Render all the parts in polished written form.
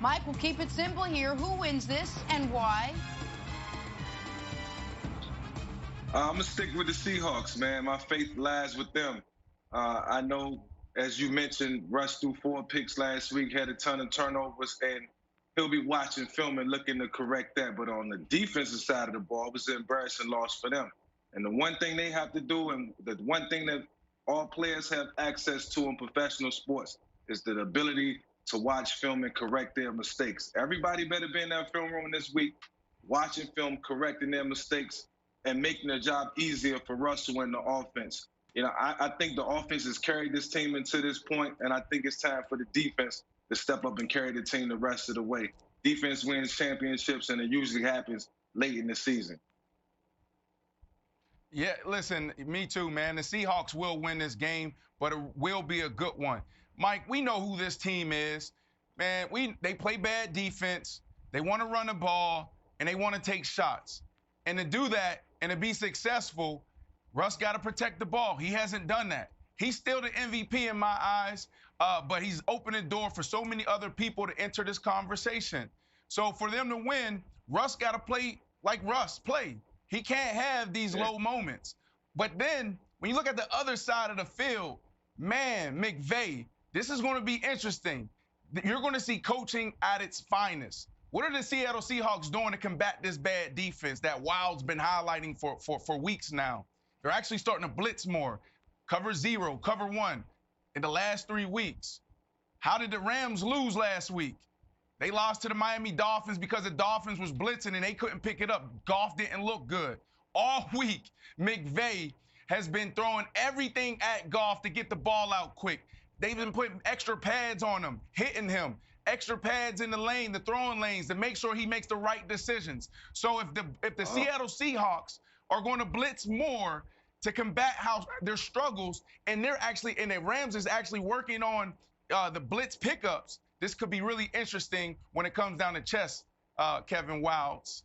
Mike, we'll keep it simple here. Who wins this and why? I'm going to stick with the Seahawks, man. My faith lies with them. I know, as you mentioned, Russ threw 4 picks last week, had a ton of turnovers, and he'll be watching film and looking to correct that. But on the defensive side of the ball, it was an embarrassing loss for them. And the one thing they have to do, and the one thing that all players have access to in professional sports, is the ability to watch film and correct their mistakes. Everybody better be in that film room this week, watching film, correcting their mistakes, and making the job easier for Russell and the offense. You know, I think the offense has carried this team into this point, and I think it's time for the defense to step up and carry the team the rest of the way. Defense wins championships, and it usually happens late in the season. Yeah, listen, me too, man. The Seahawks will win this game, but it will be a good one. Mike, we know who this team is. Man, they play bad defense. They want to run the ball, and they want to take shots. And to do that and to be successful, Russ got to protect the ball. He hasn't done that. He's still the MVP in my eyes, but he's opened the door for so many other people to enter this conversation. So for them to win, Russ got to play like Russ played. He can't have these low moments. But then when you look at the other side of the field, man, McVay, this is going to be interesting. You're going to see coaching at its finest. What are the Seattle Seahawks doing to combat this bad defense that Wild's been highlighting for weeks now? They're actually starting to blitz more. Cover 0, cover 1 in the last 3 weeks. How did the Rams lose last week? They lost to the Miami Dolphins because the Dolphins was blitzing and they couldn't pick it up. Goff didn't look good. All week, McVay has been throwing everything at Goff to get the ball out quick. They've been putting extra pads on him, hitting him, extra pads in the lane, the throwing lanes, to make sure he makes the right decisions. So if the Seattle Seahawks are going to blitz more to combat their struggles, and the Rams is actually working on the blitz pickups, this could be really interesting when it comes down to chess, Kevin Wilds.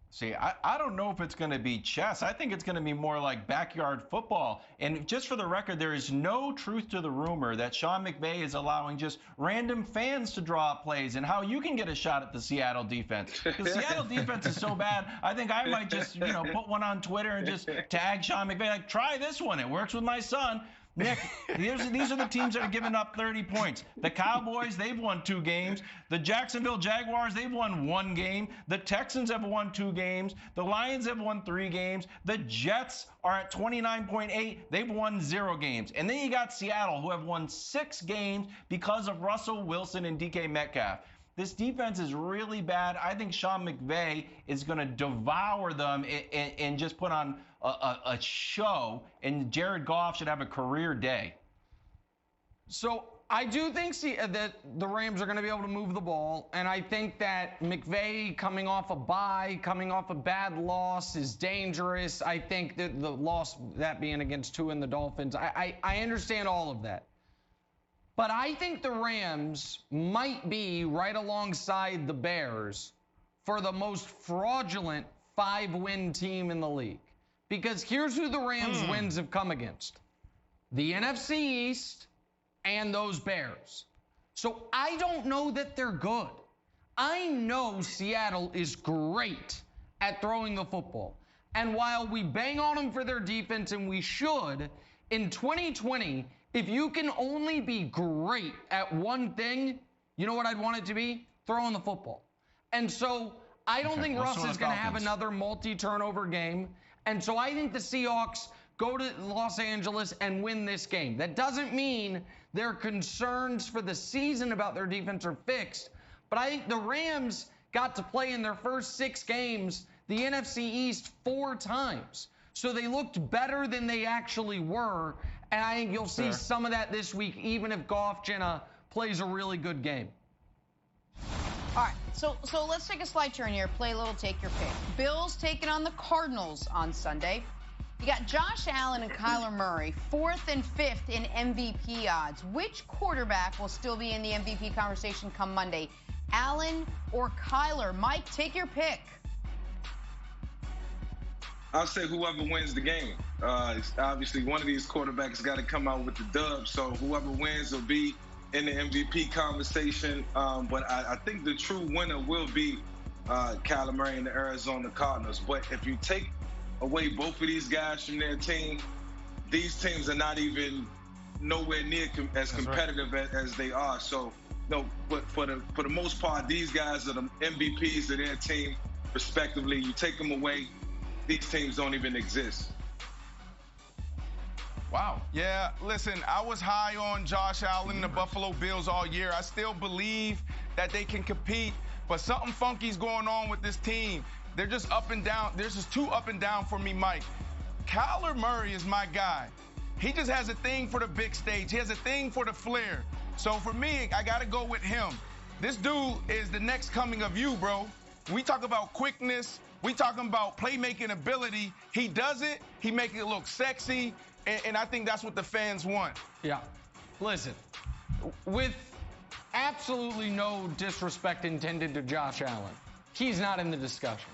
See, I don't know if it's going to be chess. I think it's going to be more like backyard football. And just for the record, there is no truth to the rumor that Sean McVay is allowing just random fans to draw up plays and how you can get a shot at the Seattle defense. The Seattle defense is so bad, I think I might just, put one on Twitter and just tag Sean McVay, like, try this one. It works with my son. Nick, these are the teams that are giving up 30 points. The Cowboys, they've won 2 games. The Jacksonville Jaguars, they've won 1 game. The Texans have won 2 games. The Lions have won 3 games. The Jets are at 29.8. They've won 0 games. And then you got Seattle, who have won 6 games because of Russell Wilson and DK Metcalf. This defense is really bad. I think Sean McVay is going to devour them and just put on a show, and Jared Goff should have a career day. So I do think that the Rams are going to be able to move the ball, and I think that McVay coming off a bye, coming off a bad loss is dangerous. I think that the loss, that being against Tua and the Dolphins, I understand all of that. But I think the Rams might be right alongside the Bears for the most fraudulent 5-win team in the league. Because here's who the Rams' wins have come against: the NFC East and those Bears. So I don't know that they're good. I know Seattle is great at throwing the football. And while we bang on them for their defense, and we should, in 2020, if you can only be great at one thing, you know what I'd want it to be? Throwing the football. And so I don't think Russ is going to have another multi-turnover game. And so I think the Seahawks go to Los Angeles and win this game. That doesn't mean their concerns for the season about their defense are fixed. But I think the Rams got to play in their first 6 games the NFC East 4 times. So they looked better than they actually were. And I think you'll see some of that this week, even if Goff, Jenna, plays a really good game. All right, so let's take a slight turn here. Play a little take your pick. Bills taking on the Cardinals on Sunday. You got Josh Allen and Kyler Murray, 4th and 5th in MVP odds. Which quarterback will still be in the MVP conversation come Monday? Allen or Kyler? Mike, take your pick. I'll say whoever wins the game. Obviously, one of these quarterbacks got to come out with the dub, so whoever wins will be in the MVP conversation. But I think the true winner will be Kyler Murray and the Arizona Cardinals. But if you take away both of these guys from their team, these teams are not even nowhere near as competitive as they are. So, but for the most part, these guys are the MVPs of their team, respectively. You take them away, these teams don't even exist. Wow. Yeah, listen, I was high on Josh Allen and the Buffalo Bills all year. I still believe that they can compete, but something funky's going on with this team. They're just up and down. There's just too up and down for me, Mike. Kyler Murray is my guy. He just has a thing for the big stage. He has a thing for the flair. So for me, I got to go with him. This dude is the next coming of you, bro. We talk about quickness. We talking about playmaking ability. He does it. He makes it look sexy. And I think that's what the fans want. Yeah. Listen, with absolutely no disrespect intended to Josh Allen, he's not in the discussion.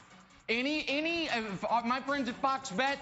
My friends at Fox Bet,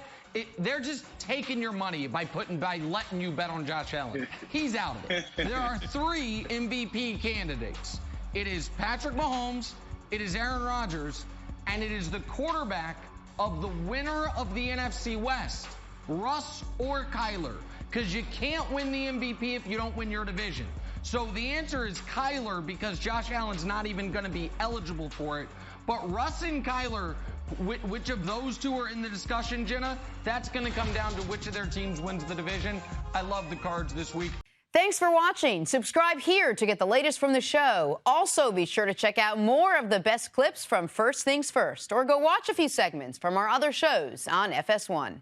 they're just taking your money by letting you bet on Josh Allen. He's out of it. There are 3 MVP candidates. It is Patrick Mahomes, it is Aaron Rodgers, and it is the quarterback of the winner of the NFC West, Russ or Kyler, because you can't win the MVP if you don't win your division. So the answer is Kyler, because Josh Allen's not even going to be eligible for it. But Russ and Kyler, which of those 2 are in the discussion, Jenna? That's going to come down to which of their teams wins the division. I love the Cards this week. Thanks for watching. Subscribe here to get the latest from the show. Also, be sure to check out more of the best clips from First Things First, or go watch a few segments from our other shows on FS1.